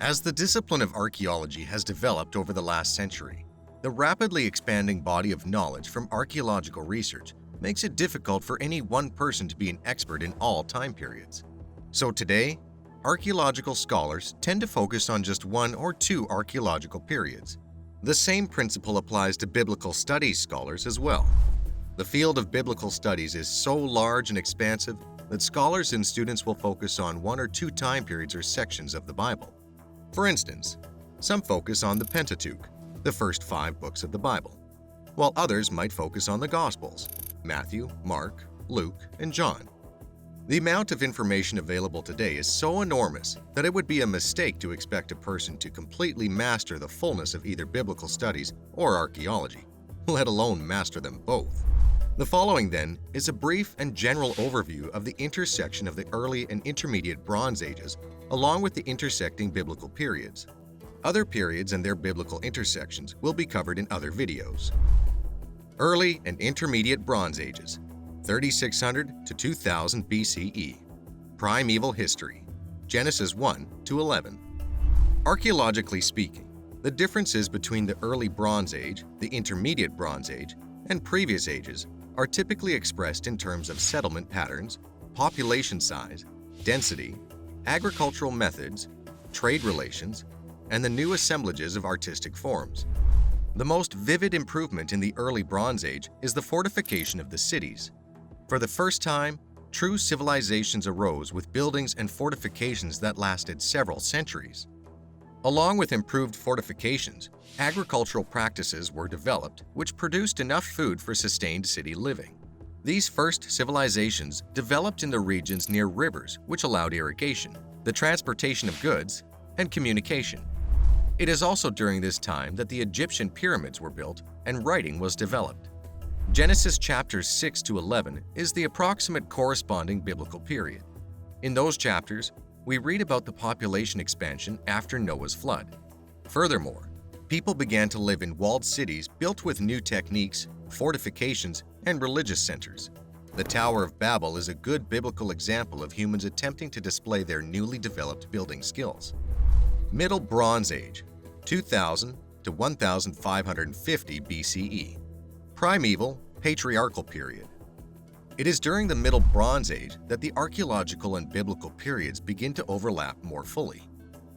As the discipline of archaeology has developed over the last century, the rapidly expanding body of knowledge from archaeological research makes it difficult for any one person to be an expert in all time periods. So today, archaeological scholars tend to focus on just one or two archaeological periods. The same principle applies to biblical studies scholars as well. The field of biblical studies is so large and expansive that scholars and students will focus on one or two time periods or sections of the Bible. For instance, some focus on the Pentateuch, the first 5 books of the Bible, while others might focus on the Gospels, Matthew, Mark, Luke, and John. The amount of information available today is so enormous that it would be a mistake to expect a person to completely master the fullness of either biblical studies or archaeology, let alone master them both. The following, then, is a brief and general overview of the intersection of the early and intermediate Bronze Ages, along with the intersecting biblical periods. Other periods and their biblical intersections will be covered in other videos. Early and Intermediate Bronze Ages, 3600 to 2000 BCE. Primeval History, Genesis 1 to 11. Archaeologically speaking, the differences between the Early Bronze Age, the Intermediate Bronze Age, and previous ages are typically expressed in terms of settlement patterns, population size, density, agricultural methods, trade relations, and the new assemblages of artistic forms. The most vivid improvement in the early Bronze Age is the fortification of the cities. For the first time, true civilizations arose with buildings and fortifications that lasted several centuries. Along with improved fortifications, agricultural practices were developed which produced enough food for sustained city living. These first civilizations developed in the regions near rivers which allowed irrigation, the transportation of goods, and communication. It is also during this time that the Egyptian pyramids were built and writing was developed. Genesis chapters 6 to 11 is the approximate corresponding biblical period. In those chapters, we read about the population expansion after Noah's flood. Furthermore, people began to live in walled cities built with new techniques, fortifications, and religious centers. The Tower of Babel is a good biblical example of humans attempting to display their newly developed building skills. Middle Bronze Age, 2000 to 1550 BCE. Primeval Patriarchal Period. It is during the Middle Bronze Age that the archaeological and biblical periods begin to overlap more fully.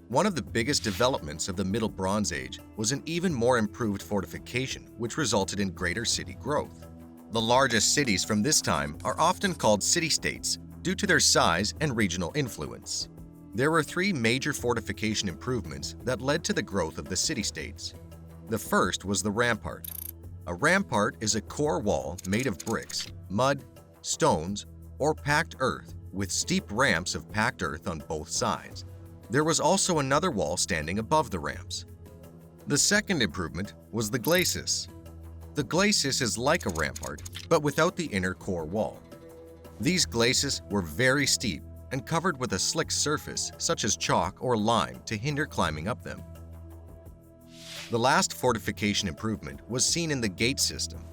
One of the biggest developments of the Middle Bronze Age was an even more improved fortification, which resulted in greater city growth. The largest cities from this time are often called city-states due to their size and regional influence. There were 3 major fortification improvements that led to the growth of the city-states. The first was the rampart. A rampart is a core wall made of bricks, mud, stones, or packed earth with steep ramps of packed earth on both sides. There was also another wall standing above the ramps. The second improvement was the glacis. The glacis is like a rampart, but without the inner core wall. These glacis were very steep and covered with a slick surface such as chalk or lime to hinder climbing up them. The last fortification improvement was seen in the gate system.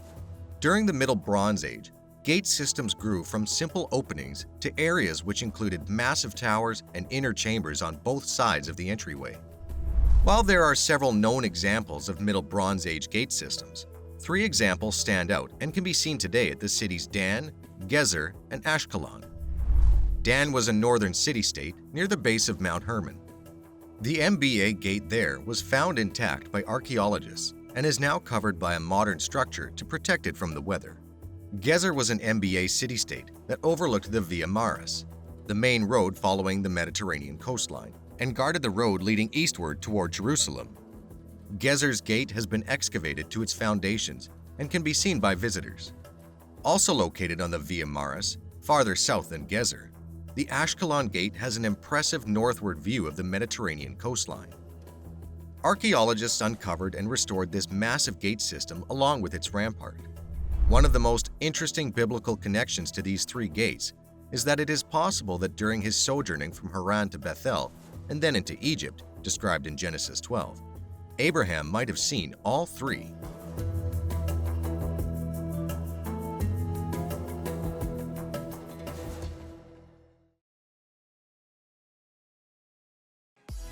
During the Middle Bronze Age, gate systems grew from simple openings to areas which included massive towers and inner chambers on both sides of the entryway. While there are several known examples of Middle Bronze Age gate systems, 3 examples stand out and can be seen today at the cities Dan, Gezer, and Ashkelon. Dan was a northern city-state near the base of Mount Hermon. The MBA gate there was found intact by archaeologists and is now covered by a modern structure to protect it from the weather. Gezer was an MBA city-state that overlooked the Via Maris, the main road following the Mediterranean coastline, and guarded the road leading eastward toward Jerusalem. Gezer's gate has been excavated to its foundations and can be seen by visitors. Also located on the Via Maris, farther south than Gezer, the Ashkelon Gate has an impressive northward view of the Mediterranean coastline. Archaeologists uncovered and restored this massive gate system along with its rampart. One of the most interesting biblical connections to these 3 gates is that it is possible that during his sojourning from Haran to Bethel and then into Egypt, described in Genesis 12, Abraham might have seen all 3.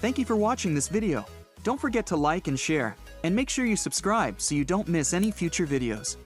Thank you for watching this video. Don't forget to like and share, and make sure you subscribe so you don't miss any future videos.